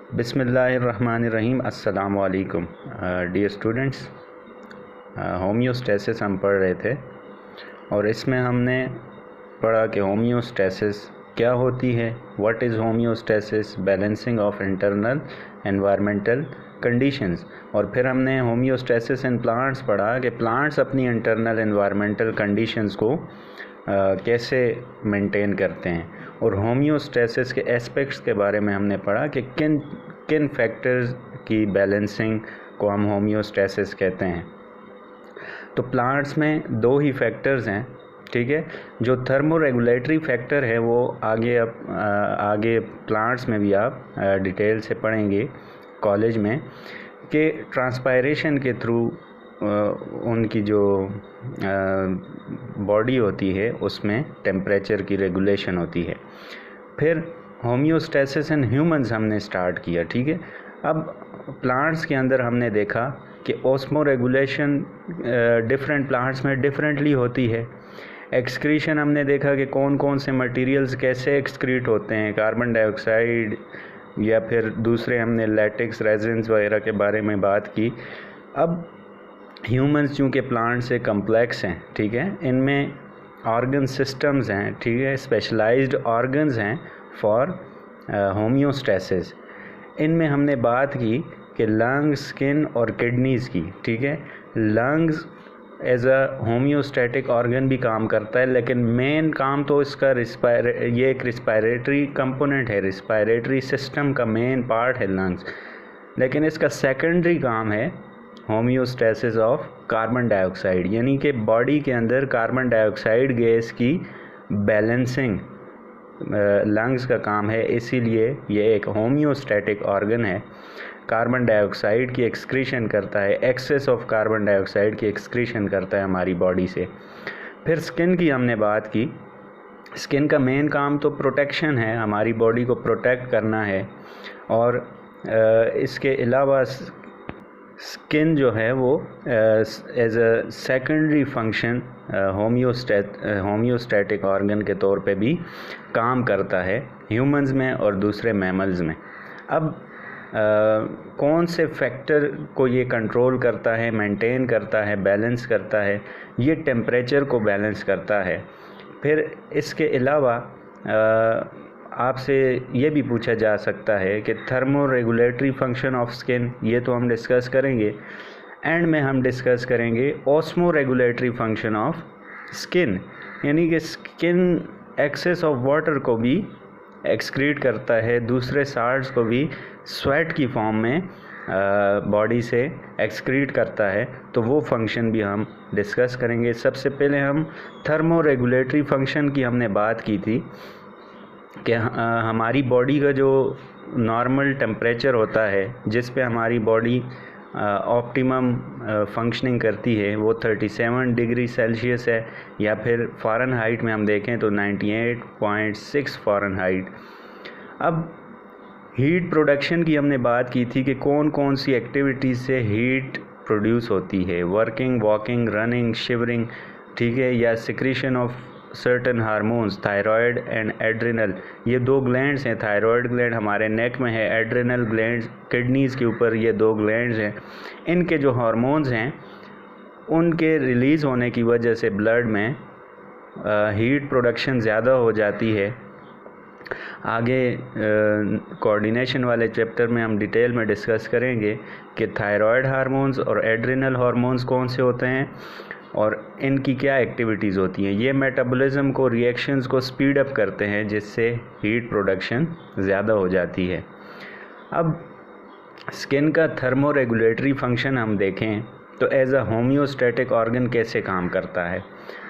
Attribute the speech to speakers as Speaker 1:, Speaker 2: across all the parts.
Speaker 1: बिस्मिल्लाहिर्रहमानिर्रहीम। अस्सलामु अलैकुम डियर स्टूडेंट्स। होम्योस्टेसिस हम पढ़ रहे थे और इसमें हमने पढ़ा कि होम्योस्टेसिस क्या होती है, what is homeostasis, balancing of internal environmental conditions. और फिर हमने होम्योस्टेसिस इन प्लांट्स पढ़ा कि प्लांट्स अपनी इंटरनल एनवायरमेंटल कंडीशंस को कैसे मेंटेन करते हैं। और होम्योस्टेसिस के एस्पेक्ट्स के बारे में हमने पढ़ा कि किन किन फैक्टर्स की बैलेंसिंग को हम होम्योस्टेसिस कहते हैं। तो प्लांट्स में दो ही फैक्टर्स हैं, ठीक है। जो थर्मो रेगुलेटरी फैक्टर है वो आगे प्लांट्स में भी आप डिटेल से पढ़ेंगे कॉलेज में कि ट्रांसपायरेशन के थ्रू उनकी जो बॉडी होती है उसमें टेम्परेचर की रेगुलेशन होती है। फिर होम्योस्टेसिस इन ह्यूमंस हमने स्टार्ट किया, ठीक है। अब प्लांट्स के अंदर हमने देखा कि ऑस्मो रेगुलेशन डिफरेंट प्लांट्स में डिफरेंटली होती है। एक्सक्रीशन हमने देखा कि कौन कौन से मटेरियल्स कैसे एक्सक्रीट होते हैं, कार्बन डाइऑक्साइड या फिर दूसरे हमने लैटेक्स, रेजिन्स वगैरह के बारे में बात की। अब ह्यूमंस चूँकि प्लांट से कम्प्लेक्स हैं, ठीक है, इनमें ऑर्गन सिस्टम्स हैं, ठीक है, स्पेशलाइज्ड ऑर्गन्स हैं फॉर होम्योस्टेसिस। इनमें हमने बात की कि लंग्स, स्किन और किडनीज़ की, ठीक है। Lungs as a homeostatic organ भी काम करता है, लेकिन मेन काम तो इसका ये एक रिस्पायरेटरी कंपोनेंट है, रिस्पायरेटरी सिस्टम का मेन पार्ट है लंग्स। लेकिन इसका सेकेंडरी काम है होम्योस्टेसिस ऑफ कार्बन डाइऑक्साइड, यानी कि बॉडी के अंदर कार्बन डाइऑक्साइड गैस की बैलेंसिंग लंग्स का काम है। इसीलिए ये एक होम्योस्टैटिक ऑर्गन है। कार्बन डाइऑक्साइड की एक्सक्रीशन करता है, एक्सेस ऑफ कार्बन डाइऑक्साइड की एक्सक्रीशन करता है हमारी बॉडी से। फिर स्किन की हमने बात की। स्किन का मेन काम तो प्रोटेक्शन है, हमारी बॉडी को प्रोटेक्ट करना है। और इसके अलावा स्किन जो है वो as a secondary function homeostatic organ के तौर पे भी काम करता है ह्यूमंस में और दूसरे मैमल्स में। अब कौन से फैक्टर को ये कंट्रोल करता है, मेंटेन करता है, बैलेंस करता है? ये टेम्परेचर को बैलेंस करता है। फिर इसके अलावा आपसे ये भी पूछा जा सकता है कि thermo regulatory function of skin, ये तो हम डिस्कस करेंगे। एंड में हम डिस्कस करेंगे osmo regulatory function of skin, यानी कि स्किन एक्सेस ऑफ वाटर को भी एक्सक्रीट करता है, दूसरे साल्ट्स को भी स्वेट की फॉर्म में बॉडी से एक्सक्रीट करता है। तो वो फंक्शन भी हम डिस्कस करेंगे। सबसे पहले हम थर्मो रेगुलेटरी फंक्शन की हमने बात की थी कि हमारी बॉडी का जो नॉर्मल टेम्परेचर होता है जिस पे हमारी बॉडी ऑप्टिमम फंक्शनिंग करती है वो 37 डिग्री सेल्सियस है, या फिर फ़ारेनहाइट में हम देखें तो 98.6 फ़ारेनहाइट। अब हीट प्रोडक्शन की हमने बात की थी कि कौन कौन सी एक्टिविटीज़ से हीट प्रोड्यूस होती है, वर्किंग, वॉकिंग, रनिंग, शिवरिंग, ठीक है, या secretion of certain hormones, thyroid and adrenal. ये दो ग्लैंड्स हैं, थायराइड ग्लैंड हमारे नेक में है, एड्रिनल ग्लैंड किडनीज़ के ऊपर, ये दो ग्लैंड्स हैं। इनके जो हार्मोन्स हैं उनके रिलीज़ होने की वजह से ब्लड में हीट प्रोडक्शन ज़्यादा हो जाती है। आगे कोऑर्डिनेशन वाले चैप्टर में हम डिटेल में डिस्कस करेंगे कि थायराइड हार्मोन्स और एड्रिनल हार्मोन्स कौन से होते हैं और इनकी क्या एक्टिविटीज़ होती हैं। ये मेटाबॉलिज्म को, रिएक्शंस को स्पीड अप करते हैं जिससे हीट प्रोडक्शन ज़्यादा हो जाती है। अब स्किन का थर्मो रेगुलेटरी फंक्शन हम देखें तो एज अ होम्योस्टैटिक ऑर्गन कैसे काम करता है।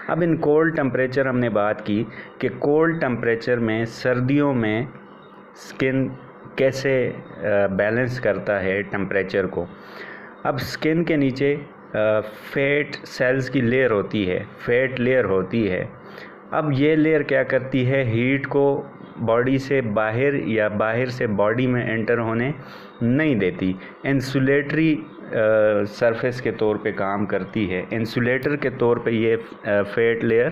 Speaker 1: अब इन कोल्ड टेम्परेचर हमने बात की कि कोल्ड टेम्परेचर में, सर्दियों में स्किन कैसे बैलेंस करता है टेम्परेचर को। अब स्किन के नीचे फैट सेल्स की लेयर होती है, फैट लेयर होती है। अब ये लेयर क्या करती है, हीट को बॉडी से बाहर या बाहर से बॉडी में एंटर होने नहीं देती, इंसुलेटरी सरफेस के तौर पे काम करती है। इंसुलेटर के तौर पे ये फैट लेयर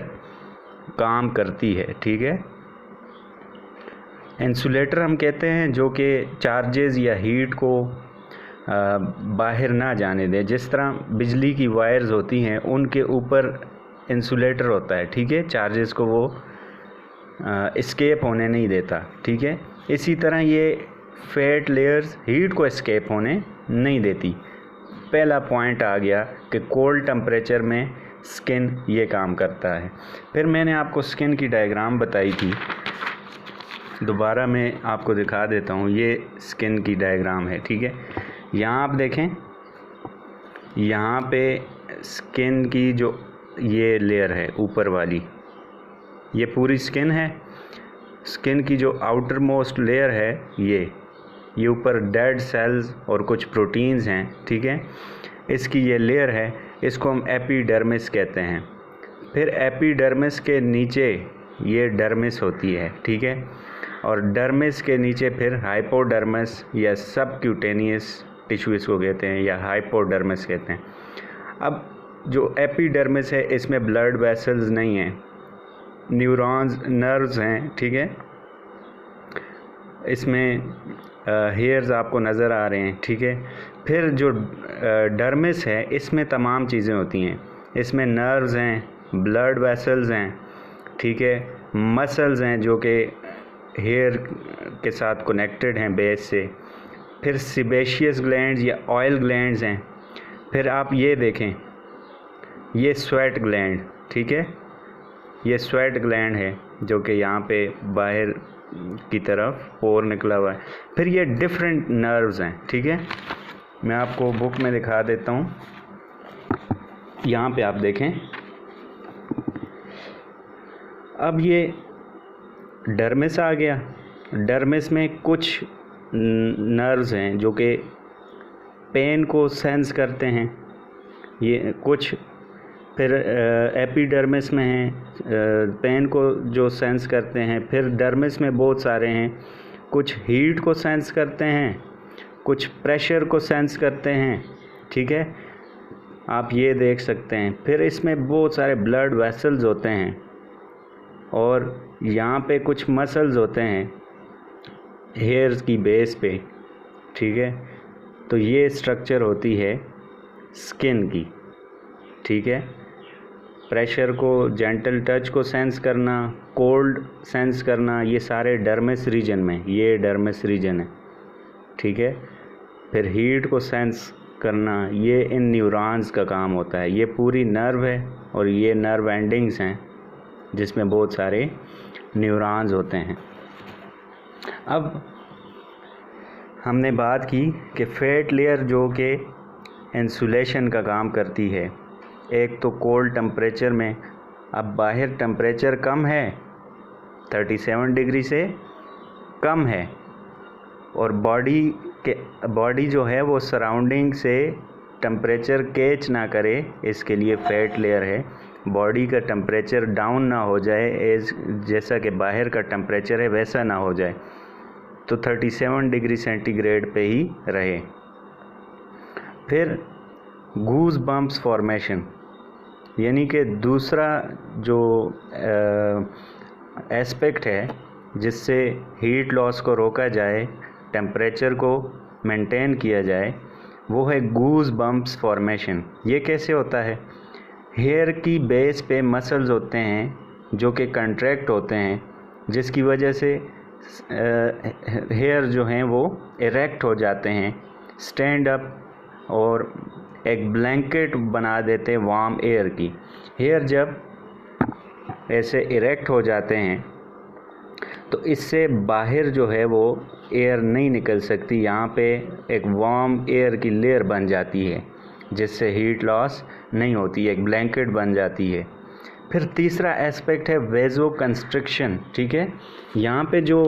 Speaker 1: काम करती है, ठीक है। इंसुलेटर हम कहते हैं जो कि चार्जेस या हीट को बाहर ना जाने दें। जिस तरह बिजली की वायर्स होती हैं उनके ऊपर इंसुलेटर होता है, ठीक है, चार्जेस को वो एस्केप होने नहीं देता, ठीक है। इसी तरह ये फैट लेयर्स हीट को एस्केप होने नहीं देती। पहला पॉइंट आ गया कि कोल्ड टेम्परेचर में स्किन ये काम करता है। फिर मैंने आपको स्किन की डायग्राम बताई थी, दोबारा मैं आपको दिखा देता हूँ। ये स्किन की डायग्राम है, ठीक है। यहाँ आप देखें, यहाँ पे स्किन की जो ये लेयर है ऊपर वाली, ये पूरी स्किन है। स्किन की जो आउटर मोस्ट लेयर है ये ऊपर डेड सेल्स और कुछ प्रोटीन्स हैं, ठीक है। इसकी ये लेयर है, इसको हम एपिडर्मिस कहते हैं। फिर एपिडर्मिस के नीचे ये डर्मिस होती है, ठीक है। और डर्मिस के नीचे फिर हाइपोडर्मिस या सबक्यूटेनियस टिश्यू इसको कहते हैं, या हाइपोडर्मिस कहते हैं। अब जो एपिडर्मिस है इसमें ब्लड वेसल्स नहीं हैं, न्यूरॉन्स नर्व्स हैं, ठीक है। इसमें हेयर्स आपको नज़र आ रहे हैं, ठीक है। फिर जो डर्मिस है इसमें तमाम चीज़ें होती हैं, इसमें नर्व्स हैं, ब्लड वेसल्स हैं, ठीक है, मसल्स हैं जो कि हेयर के साथ कनेक्टेड हैं बेस से। फिर सिबेशियस ग्लैंड्स या ऑयल ग्लैंड्स हैं। फिर आप ये देखें, ये स्वेट ग्लैंड, ठीक है, ये स्वेट ग्लैंड है जो कि यहाँ पे बाहर की तरफ पोर निकला हुआ है। फिर ये डिफरेंट नर्व्स हैं, ठीक है। मैं आपको बुक में दिखा देता हूँ, यहाँ पे आप देखें। अब ये डर्मिस आ गया। डर्मिस में कुछ नर्व्स हैं जो कि पेन को सेंस करते हैं, ये कुछ। फिर एपिडर्मिस में हैं पेन को जो सेंस करते हैं। फिर डर्मिस में बहुत सारे हैं, कुछ हीट को सेंस करते हैं, कुछ प्रेशर को सेंस करते हैं, ठीक है, आप ये देख सकते हैं। फिर इसमें बहुत सारे ब्लड वेसल्स होते हैं और यहाँ पे कुछ मसल्स होते हैं हेयर्स की बेस पे, ठीक है। तो ये स्ट्रक्चर होती है स्किन की, ठीक है। प्रेशर को, जेंटल टच को सेंस करना, कोल्ड सेंस करना, ये सारे डर्मिस रीजन में, ये डर्मिस रीजन है, ठीक है। फिर हीट को सेंस करना, ये इन न्यूरॉन्स का काम होता है। ये पूरी नर्व है और ये नर्व एंडिंग्स हैं जिसमें बहुत सारे न्यूरॉन्स होते हैं। अब हमने बात की कि फैट लेयर जो कि इंसुलेशन का काम करती है। एक तो कोल्ड टेम्परेचर में, अब बाहर टेम्परेचर कम है, 37 डिग्री से कम है, और बॉडी जो है वो सराउंडिंग से टेम्परेचर कैच ना करे, इसके लिए फैट लेयर है। बॉडी का टेम्परेचर डाउन ना हो जाए, जैसा कि बाहर का टेम्परेचर है वैसा ना हो जाए, तो 37 डिग्री सेंटीग्रेड पे ही रहे। फिर गूज बम्प्स फॉर्मेशन, यानी कि दूसरा जो एस्पेक्ट है जिससे हीट लॉस को रोका जाए, टेम्परेचर को मेंटेन किया जाए, वो है गूज बम्प्स फॉर्मेशन। ये कैसे होता है? हेयर की बेस पे मसल्स होते हैं जो कि कंट्रैक्ट होते हैं, जिसकी वजह से हेयर जो हैं वो इरेक्ट हो जाते हैं, स्टैंड अप, और एक ब्लैंकेट बना देते हैं वार्म एयर की। हेयर जब ऐसे इरेक्ट हो जाते हैं तो इससे बाहर जो है वो एयर नहीं निकल सकती, यहाँ पे एक वार्म एयर की लेयर बन जाती है जिससे हीट लॉस नहीं होती, एक ब्लैंकेट बन जाती है। फिर तीसरा एस्पेक्ट है वेजो कंस्ट्रिक्शन, ठीक है। यहाँ पे जो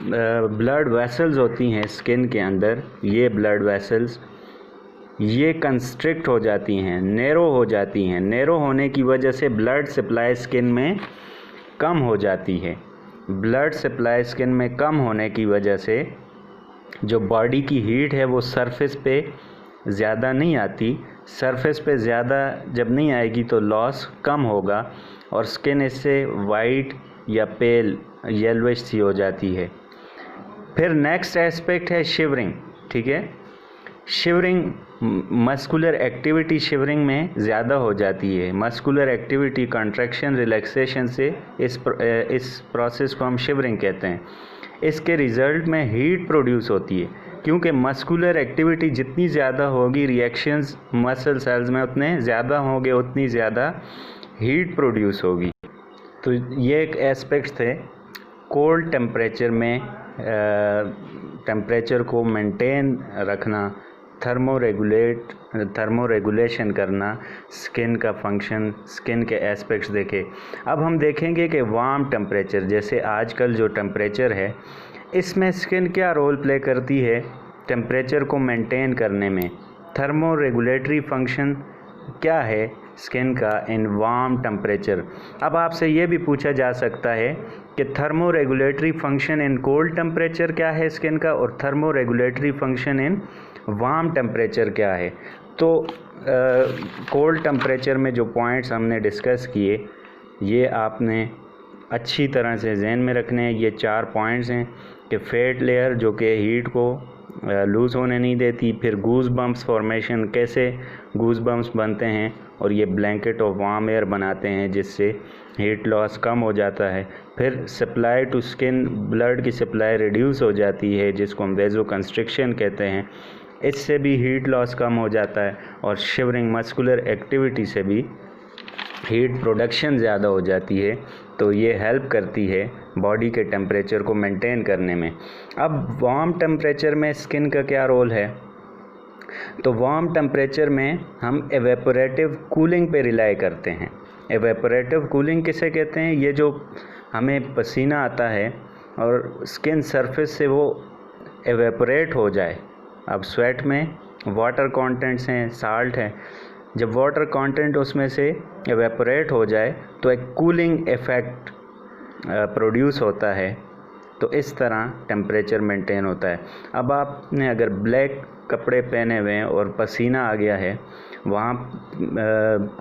Speaker 1: ब्लड वेसल्स होती हैं स्किन के अंदर, ये ब्लड वेसल्स ये कंस्ट्रिक्ट हो जाती हैं, नैरो हो जाती हैं। नैरो होने की वजह से ब्लड सप्लाई स्किन में कम हो जाती है। ब्लड सप्लाई स्किन में कम होने की वजह से जो बॉडी की हीट है वो सरफेस पे ज़्यादा नहीं आती। सरफेस पे ज़्यादा जब नहीं आएगी तो लॉस कम होगा और स्किन इससे वाइट या पेल येलोइश सी हो जाती है। फिर नेक्स्ट एस्पेक्ट है शिवरिंग, ठीक है। शिवरिंग, मस्कुलर एक्टिविटी शिवरिंग में ज़्यादा हो जाती है। मस्कुलर एक्टिविटी, कंट्रैक्शन, रिलैक्सेशन से इस प्रोसेस को हम शिवरिंग कहते हैं। इसके रिज़ल्ट में हीट प्रोड्यूस होती है, क्योंकि मस्कुलर एक्टिविटी जितनी ज़्यादा होगी, रिएक्शंस मसल सेल्स में उतने ज़्यादा होंगे, उतनी ज़्यादा हीट प्रोड्यूस होगी। तो ये एक एस्पेक्ट थे कोल्ड टेम्परेचर में टेम्परेचर को मेंटेन रखना, थर्मो रेगुलेशन करना, स्किन का फंक्शन, स्किन के एस्पेक्ट्स देखे। अब हम देखेंगे कि वार्म टेम्परेचर, जैसे आजकल जो टेम्परेचर है, इसमें स्किन क्या रोल प्ले करती है टेम्परेचर को मेंटेन करने में। थर्मो रेगुलेटरी फंक्शन क्या है स्किन का इन वार्म टेम्परेचर। अब आपसे ये भी पूछा जा सकता है कि thermo regulatory function in cold temperature क्या है स्किन का, और thermo regulatory function in warm temperature क्या है। तो कोल्ड टेम्परेचर में जो पॉइंट्स हमने डिस्कस किए, ये आपने अच्छी तरह से जहन में रखने हैं। ये 4 पॉइंट्स हैं कि फैट लेयर जो कि हीट को लूज़ होने नहीं देती, फिर गूज बम्प्स फॉर्मेशन, कैसे गूज बम्प्स बनते हैं और ये ब्लैंकेट ऑफ वार्म एयर बनाते हैं जिससे हीट लॉस कम हो जाता है। फिर सप्लाई टू स्किन, ब्लड की सप्लाई रिड्यूस हो जाती है जिसको हम वेजो कंस्ट्रिक्शन कहते हैं, इससे भी हीट लॉस कम हो जाता है। और शिवरिंग, मस्कुलर एक्टिविटी से भी हीट प्रोडक्शन ज़्यादा हो जाती है, तो ये हेल्प करती है बॉडी के टेम्परेचर को मेंटेन करने में। अब वार्म टेम्परेचर में स्किन का क्या रोल है, तो वार्म टेम्परेचर में हम एवेपोरेटिव कूलिंग पे रिलाई करते हैं। एवेपोरेटिव कूलिंग किसे कहते हैं, ये जो हमें पसीना आता है और स्किन सरफेस से वो एवेपोरेट हो जाए। अब स्वेट में वाटर कंटेंट्स हैं, साल्ट है, जब वाटर कंटेंट उसमें से एवेपोरेट हो जाए तो एक कूलिंग इफ़ेक्ट प्रोड्यूस होता है, तो इस तरह टेम्परेचर मेंटेन होता है। अब आपने अगर ब्लैक कपड़े पहने हुए हैं और पसीना आ गया है, वहाँ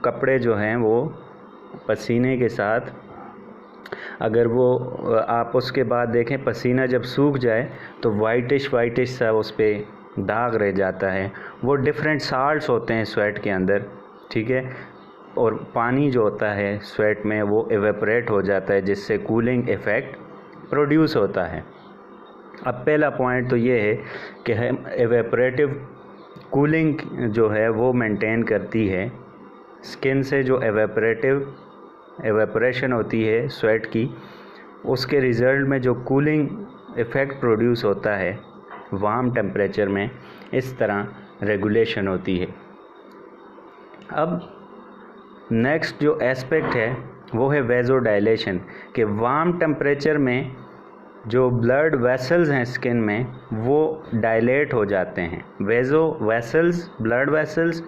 Speaker 1: कपड़े जो हैं वो पसीने के साथ, अगर वो आप उसके बाद देखें पसीना जब सूख जाए तो वाइटिश सा उस पर दाग रह जाता है। वो डिफरेंट साल्ट्स होते हैं स्वेट के अंदर, ठीक है, और पानी जो होता है स्वेट में वो एवेपोरेट हो जाता है जिससे कूलिंग इफ़ेक्ट प्रोड्यूस होता है। अब पहला पॉइंट तो ये है कि हम एवेपोरेटिव कूलिंग जो है वो मेंटेन करती है स्किन से। जो एवेपोरेशन होती है स्वेट की, उसके रिज़ल्ट में जो कूलिंग इफ़ेक्ट प्रोड्यूस होता है वार्म टेम्परेचर में, इस तरह रेगुलेशन होती है। अब नेक्स्ट जो एस्पेक्ट है वो है वेज़ोडाइलेशन, कि वार्म टेम्परेचर में जो ब्लड वेसल्स हैं स्किन में वो डायलेट हो जाते हैं। Vessels, blood vessels,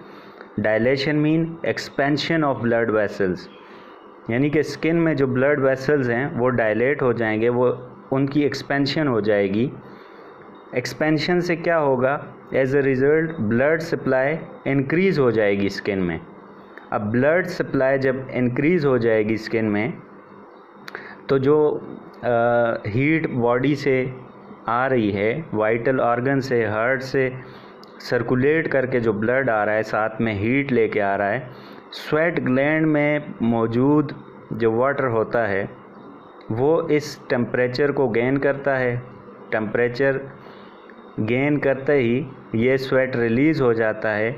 Speaker 1: dilation mean expansion of blood vessels, यानी कि स्किन में जो ब्लड वेसल्स हैं वो डायलेट हो जाएंगे, वो उनकी एक्सपेंशन हो जाएगी। एक्सपेंशन से क्या होगा, as a result blood supply increase हो जाएगी स्किन में। अब ब्लड सप्लाई जब इंक्रीज़ हो जाएगी स्किन में, तो जो हीट बॉडी से आ रही है, वाइटल ऑर्गन से, हार्ट से सर्कुलेट करके जो ब्लड आ रहा है, साथ में हीट लेके आ रहा है, स्वेट ग्लैंड में मौजूद जो वाटर होता है वो इस टेम्परेचर को गेन करता है। टेम्परेचर गेन करते ही ये स्वेट रिलीज़ हो जाता है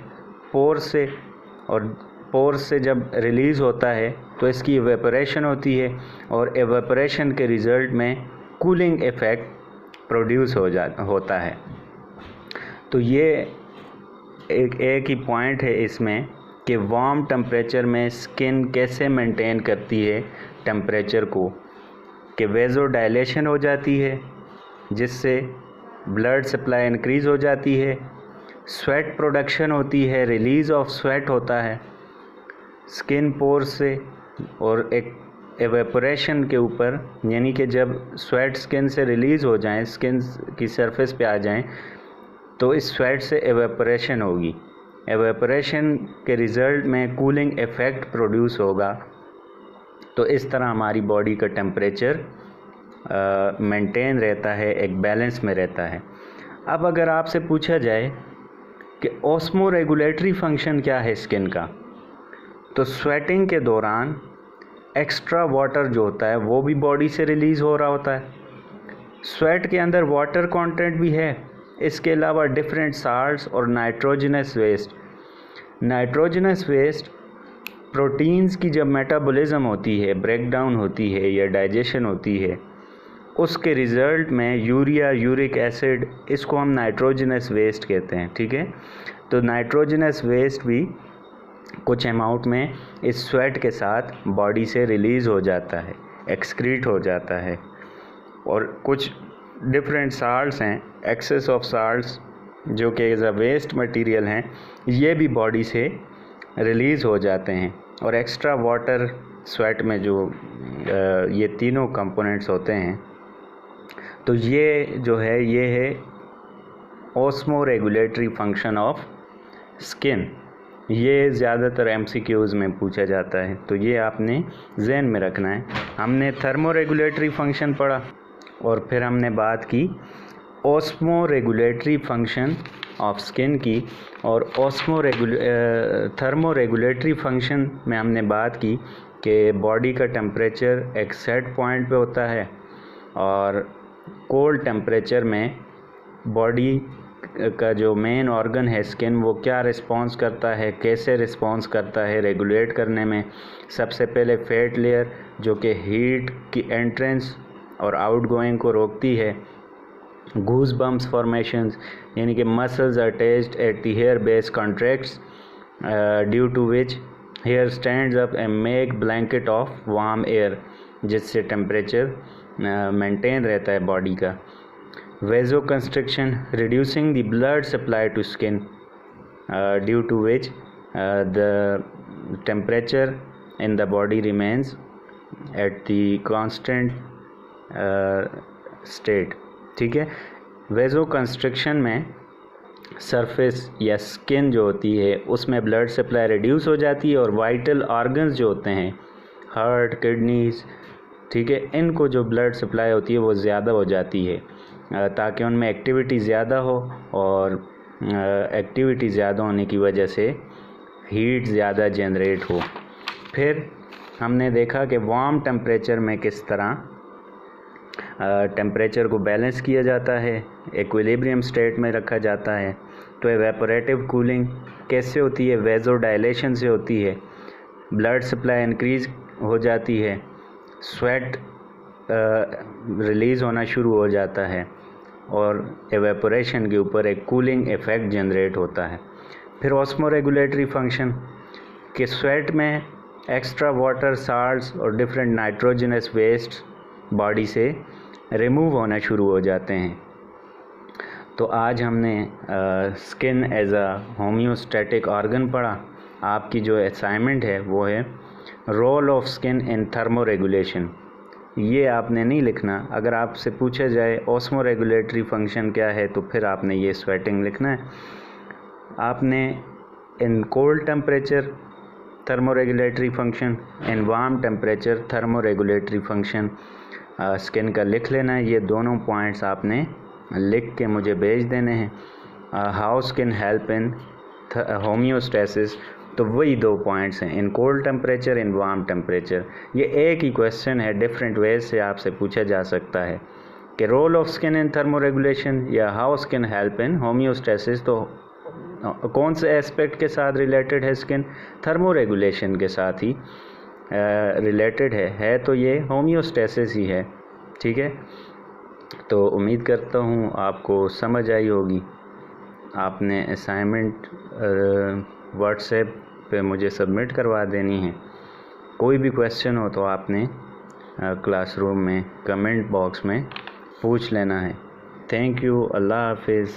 Speaker 1: पोर्स से, और पोर्स से जब रिलीज़ होता है तो इसकी एवेपोरेशन होती है, और एवेपोरेशन के रिज़ल्ट में कूलिंग इफ़ेक्ट प्रोड्यूस होता है। तो ये एक ही पॉइंट है इसमें कि वार्म टेम्परेचर में स्किन कैसे मेंटेन करती है टेम्परेचर को, कि वेज़ोडाइलेशन हो जाती है जिससे ब्लड सप्लाई इंक्रीज़ हो जाती है, स्वेट प्रोडक्शन होती है, रिलीज़ ऑफ स्वेट होता है स्किन पोर्स से, और एक एवेपोरेशन के ऊपर, यानी कि जब स्वेट स्किन से रिलीज़ हो जाएं, स्किन की सरफेस पे आ जाएं, तो इस स्वेट से एवेपोरेशन होगी। एवेपोरेशन के रिज़ल्ट में कूलिंग इफ़ेक्ट प्रोड्यूस होगा। तो इस तरह हमारी बॉडी का टेम्परेचर मेंटेन रहता है, एक बैलेंस में रहता है। अब अगर आपसे पूछा जाए कि ऑस्मो रेगुलेटरी फंक्शन क्या है स्किन का, तो स्वेटिंग के दौरान एक्स्ट्रा वाटर जो होता है वो भी बॉडी से रिलीज़ हो रहा होता है। स्वेट के अंदर वाटर कंटेंट भी है, इसके अलावा डिफरेंट साल्ट्स और नाइट्रोजनस वेस्ट प्रोटीन्स की जब मेटाबॉलिज्म होती है, ब्रेकडाउन होती है या डाइजेशन होती है, उसके रिज़ल्ट में यूरिया, यूरिक एसिड, इसको हम नाइट्रोजनस वेस्ट कहते हैं। ठीक है, तो नाइट्रोजनस वेस्ट भी कुछ अमाउंट में इस स्वेट के साथ बॉडी से रिलीज़ हो जाता है, एक्सक्रीट हो जाता है। और कुछ डिफरेंट साल्ट्स हैं, एक्सेस ऑफ साल्ट्स जो कि एज अ वेस्ट मटेरियल हैं, ये भी बॉडी से रिलीज़ हो जाते हैं। और एक्स्ट्रा वाटर स्वेट में जो ये तीनों कंपोनेंट्स होते हैं, तो ये जो है ये है osmo regulatory function of skin. ये ज़्यादातर एमसीक्यूज़ में पूछा जाता है, तो ये आपने ज़हन में रखना है। हमने थर्मो रेगुलेटरी फंक्शन पढ़ा और फिर हमने बात की osmo regulatory function of skin की, और थर्मो रेगुलेटरी फंक्शन में हमने बात की कि बॉडी का टेम्परेचर एक सेट पॉइंट पे होता है और कोल्ड टेम्परेचर में बॉडी का जो मेन ऑर्गन है स्किन, वो क्या रिस्पॉन्स करता है, कैसे रिस्पॉन्स करता है रेगुलेट करने में। सबसे पहले फैट लेयर जो कि हीट की एंट्रेंस और आउटगोइंग को रोकती है। गूज बम्प्स फॉर्मेशंस, यानी कि muscles attached at the hair base contracts due to which hair stands up and make blanket of warm air, जिससे टेम्परेचर मेंटेन रहता है बॉडी का। Vasoconstriction, reducing the blood supply to skin due to which the temperature in the body remains at the constant state. ठीक है, vasoconstriction में surface या skin जो होती है उसमें ब्लड सप्लाई रिड्यूस हो जाती है और वाइटल ऑर्गन्स जो होते हैं, हार्ट, किडनीज, ठीक है, इनको जो ब्लड सप्लाई होती है वो ज़्यादा हो जाती है ताकि उनमें एक्टिविटी ज़्यादा हो, और एक्टिविटी ज़्यादा होने की वजह से हीट ज़्यादा जनरेट हो। फिर हमने देखा कि वार्म टेम्परेचर में किस तरह टेम्परेचर को बैलेंस किया जाता है, इक्विलिब्रियम स्टेट में रखा जाता है। तो एवेपोरेटिव कूलिंग कैसे होती है, वेजो डायलेशन से होती है, ब्लड सप्लाई इंक्रीज हो जाती है, स्वेट रिलीज़ होना शुरू हो जाता है और एवेपोरेशन के ऊपर एक कूलिंग इफ़ेक्ट जनरेट होता है। फिर ऑस्मो रेगुलेटरी फंक्शन के स्वेट में एक्स्ट्रा वाटर, साल्ट्स और डिफरेंट नाइट्रोजनस वेस्ट बॉडी से रिमूव होना शुरू हो जाते हैं। तो आज हमने skin as a homeostatic organ पढ़ा। आपकी जो असाइनमेंट है वो है role of skin in thermoregulation. ये आपने नहीं लिखना, अगर आपसे पूछा जाए ऑस्मो रेगुलेटरी फंक्शन क्या है तो फिर आपने ये स्वेटिंग लिखना है। आपने इन cold temperature thermo regulatory function, इन warm temperature thermo regulatory function skin का लिख लेना है। ये दोनों पॉइंट्स आपने लिख के मुझे भेज देने हैं। How skin help in homeostasis, तो वही दो पॉइंट्स हैं, in cold temperature, in warm temperature. ये एक ही क्वेश्चन है, डिफरेंट वेज से आपसे पूछा जा सकता है कि role of skin in thermoregulation या how skin help in homeostasis. तो कौन से एस्पेक्ट के साथ रिलेटेड है स्किन? थर्मो रेगुलेशन के साथ ही रिलेटेड है तो ये होम्योस्टेसिस ही है। ठीक है, तो उम्मीद करता हूँ आपको समझ आई होगी। आपने असाइनमेंट व्हाट्सएप पे मुझे सबमिट करवा देनी है। कोई भी क्वेश्चन हो तो आपने क्लासरूम में कमेंट बॉक्स में पूछ लेना है। थैंक यू, अल्लाह हाफिज़।